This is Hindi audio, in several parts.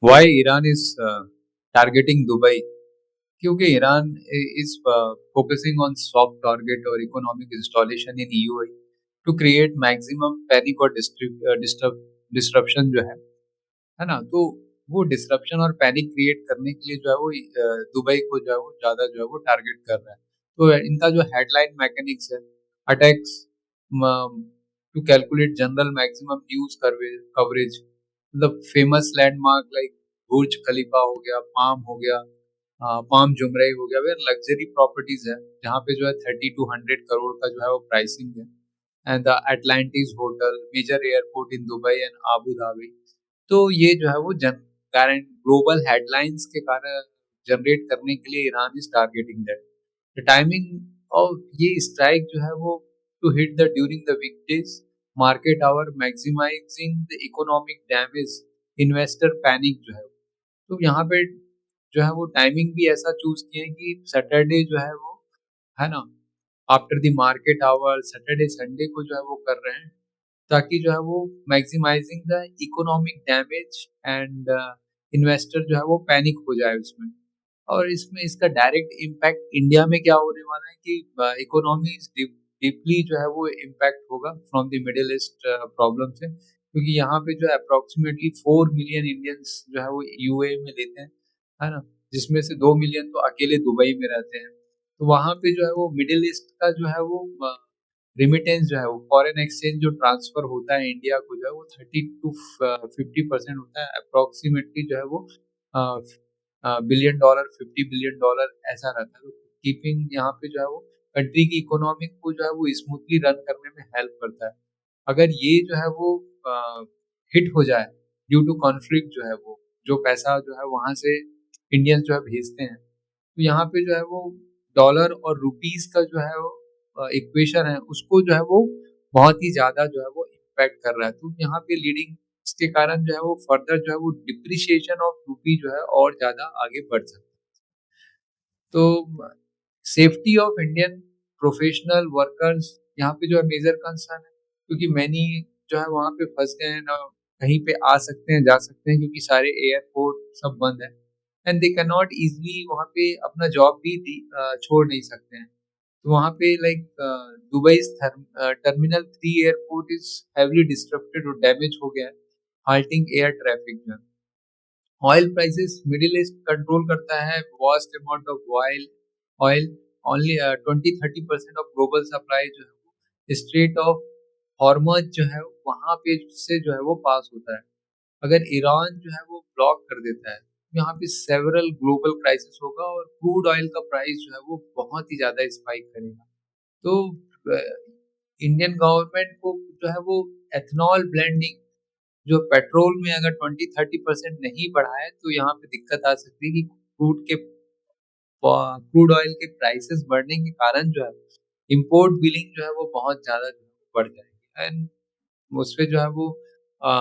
Why Iran is targeting Dubai? क्योंकि Iran is focusing on soft target or economic installation in EUA to create maximum panic और disruption जो है ना। तो वो डिसरप्शन और पैनिक क्रिएट करने के लिए जो है वो दुबई को जो है वो ज्यादा जो है वो टारगेट कर रहा है। तो इनका जो हेडलाइन मैकेनिक्स है, attacks to calculate general maximum news coverage, मतलब famous landmark like Burj Khalifa हो गया, पाम हो गया, पाम जुमरई हो गया, वे लग्जरी प्रॉपर्टीज है जहाँ पे जो है 30 to 100 करोड़ का जो है वो प्राइसिंग है। And the Atlantis hotel, major airport in Dubai and Abu Dhabi. तो ये जो है वो जन कारण ग्लोबल हेडलाइंस के कारण जनरेट करने के लिए Iran is targeting that. The timing of ये स्ट्राइक जो है वो to hit the during the weekdays market hour, maximising the economic damage, investor panic जो है। तो यहाँ पे जो है वो टाइमिंग भी ऐसा चूज किए हैं कि सैटरडे जो है वो, है ना, after the market hour, Saturday Sunday को जो है वो कर रहे हैं ताकि जो है वो maximising the economic damage and investor जो है वो पैनिक हो जाए उसमें। और इसमें इसका डायरेक्ट इम्पैक्ट इंडिया में क्या होने वाला है कि इकोनॉमी डीपली जो है वो इम्पैक्ट होगा from the middle east problem से, क्योंकि यहाँ पे जो है अप्रोक्सीमेटली 4 मिलियन इंडियंस जो है वो यूएई में लेते हैं, है ना, जिसमें से 2 मिलियन तो अकेले दुबई में रहते हैं। तो वहाँ पे जो है वो मिडिल ईस्ट का जो है वो रिमिटेंस जो है वो फॉरेन एक्सचेंज जो ट्रांसफर होता है इंडिया को जो है वो 30 to 50% होता है अप्रोक्सीमेटली जो है वो $1 बिलियन, $50 बिलियन ऐसा रहता है। तो कीपिंग यहाँ पे जो है वो कंट्री की इकोनॉमिक को जो है वो स्मूथली रन करने में हेल्प करता है। अगर ये जो है वो हिट हो जाए ड्यू टू कॉन्फ्लिक्ट जो है वो, जो पैसा जो है वहां से इंडियंस जो है भेजते हैं, तो यहाँ पे जो है वो डॉलर और रुपीस का जो है वो इक्वेशन है उसको जो है वो बहुत ही ज्यादा जो है वो इम्पैक्ट कर रहा है। तो यहाँ पे लीडिंग इसके कारण जो है वो फर्दर जो है वो डिप्रिसिएशन ऑफ रूपी जो है और ज्यादा आगे बढ़ सकता है। तो safety of Indian professional workers यहाँ पे जो है मेजर कंसर्न है, क्योंकि मैनी जो है वहाँ पे फंस गए हैं ना, कहीं पे आ सकते हैं जा सकते हैं क्योंकि सारे एयरपोर्ट सब बंद है and they can not easily वहाँ पे अपना जॉब भी छोड़ नहीं सकते हैं। तो वहाँ पे like Dubai terminal 3 airport is heavily disturbed और डैमेज हो गया है, हाल्टिंग एयर ट्रैफिक में। Oil prices middle east control करता है vast amount of oil oil, only 20-30% of global supply जो है वो स्ट्रेट ऑफ हॉर्मज जो है वहां पे से जो है वो पास होता है। अगर ईरान जो है वो ब्लॉक कर देता है तो यहाँ पे सेवरल ग्लोबल क्राइसिस होगा और क्रूड ऑयल का प्राइस जो है वो बहुत ही ज्यादा स्पाइक करेगा। तो इंडियन गवर्नमेंट को जो है वो एथनॉल ब्लेंडिंग, जो पेट्रोल में अगर 20-30% नहीं बढ़ाए तो यहाँ पे दिक्कत आ सकती है कि क्रूड ऑयल के प्राइसेस बढ़ने के कारण जो है इंपोर्ट बिलिंग जो है वो बहुत ज्यादा जो है बढ़ जाएगी एंड उस पे जो है वो अ,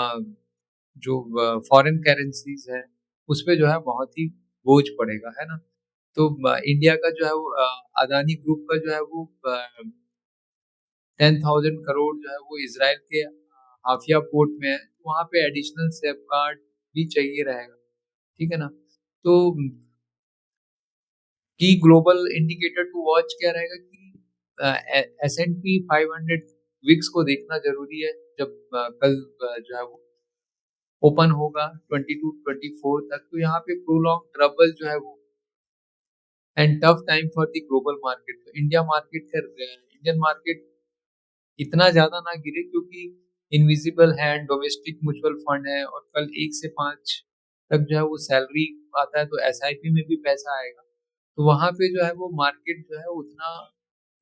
जो फॉरेन करेंसीज है उस पे जो है बहुत ही बोझ पड़ेगा, है ना। तो इंडिया का जो है वो अदानी ग्रुप का जो है वो 10,000 करोड़ जो है वो इसराइल के हाफिया पोर्ट में है, तो वहाँ पे एडिशनल सेफ गार्ड भी चाहिए रहेगा, ठीक है ना। तो की ग्लोबल इंडिकेटर टू वॉच क्या रहेगा कि S&P 500 विक्स को देखना जरूरी है जब कल जो है वो ओपन होगा 22-24 तक। तो यहाँ पे प्रोलॉन्ग ट्रबल जो है वो and tough time for the global market. तो इंडियन मार्केट इतना ज्यादा ना गिरे क्योंकि invisible hand domestic mutual fund है और कल 1 से 5 तक जो है वो सैलरी आता है तो एसआईपी में भी पैसा आएगा। तो वहां पे जो है वो मार्केट जो है उतना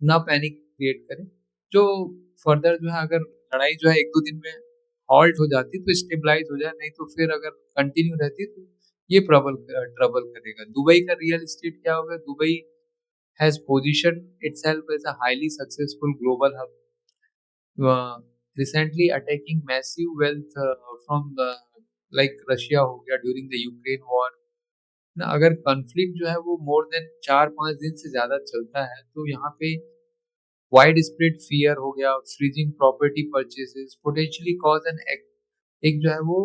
ना पैनिक क्रिएट करे। जो फर्दर जो है अगर लड़ाई जो है 1-2 दिन में हॉल्ट हो जाती तो स्टेबलाइज हो जाए, नहीं तो फिर अगर कंटिन्यू रहती तो ये ट्रबल ट्रबल करेगा। दुबई का रियल एस्टेट क्या होगा, Dubai has position itself as a highly successful global hub, recently attacking massive wealth from the like Russia हो गया ड्यूरिंग द यूक्रेन वॉर ना। अगर कॉन्फ्लिक्ट जो है वो मोर देन 4-5 दिन से ज्यादा चलता है तो यहाँ पे वाइड स्प्रेड फियर हो गया, freezing property purchases potentially cause an एक जो है वो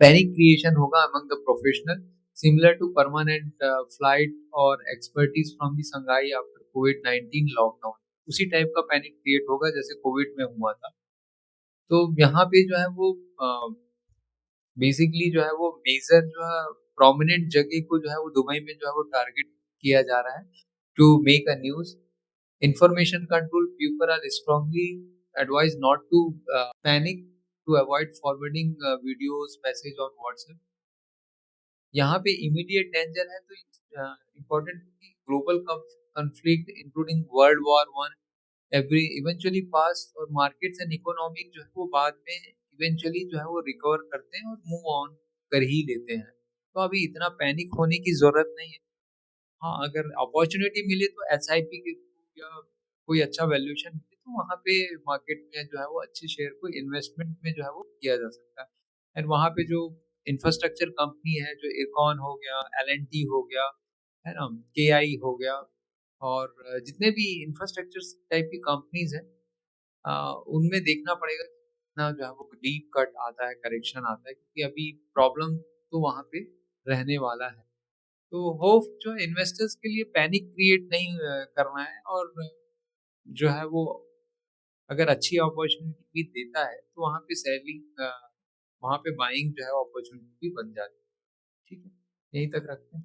पैनिक क्रिएशन होगा among the professional similar to permanent flight और expertise from the Shanghai after कोविड-19 लॉकडाउन। उसी टाइप का पैनिक क्रिएट होगा जैसे कोविड में हुआ था। तो यहाँ पे जो है वो बेसिकली जो है वो मेजर जो है प्रोमिनेंट जगह को जो है वो दुबई में जो है वो टारगेट किया जा रहा है to make a news. Information control people are strongly advised not to panic to avoid forwarding videos, message on WhatsApp. यहाँ पे immediate danger है तो important कि global conflict including World War One every eventually pass और markets and economic जो है वो बाद में eventually जो है वो recover करते हैं और move on कर ही लेते हैं। तो अभी इतना पैनिक होने की ज़रूरत नहीं है। हाँ, अगर अपॉर्च्युनिटी मिले तो एसआईपी के थ्रू या कोई अच्छा वैल्यूएशन मिले तो वहाँ पे मार्केट में जो है वो अच्छे शेयर को इन्वेस्टमेंट में जो है वो किया जा सकता है। एंड वहाँ पे जो इंफ्रास्ट्रक्चर कंपनी है जो इरकॉन हो गया, एल&टी हो गया, है ना? केआई हो गया और जितने भी इंफ्रास्ट्रक्चर टाइप की कंपनीज़ हैं उनमें देखना पड़ेगा कितना जो है वो डीप कट आता है, करेक्शन आता है क्योंकि अभी प्रॉब्लम तो वहाँ पे रहने वाला है। तो होप जो है इन्वेस्टर्स के लिए पैनिक क्रिएट नहीं करना है और जो है वो अगर अच्छी अपॉर्चुनिटी भी देता है तो वहाँ पे सेलिंग वहाँ पे बाइंग जो है अपॉर्चुनिटी भी बन जाती है। ठीक है, यहीं तक रखते हैं।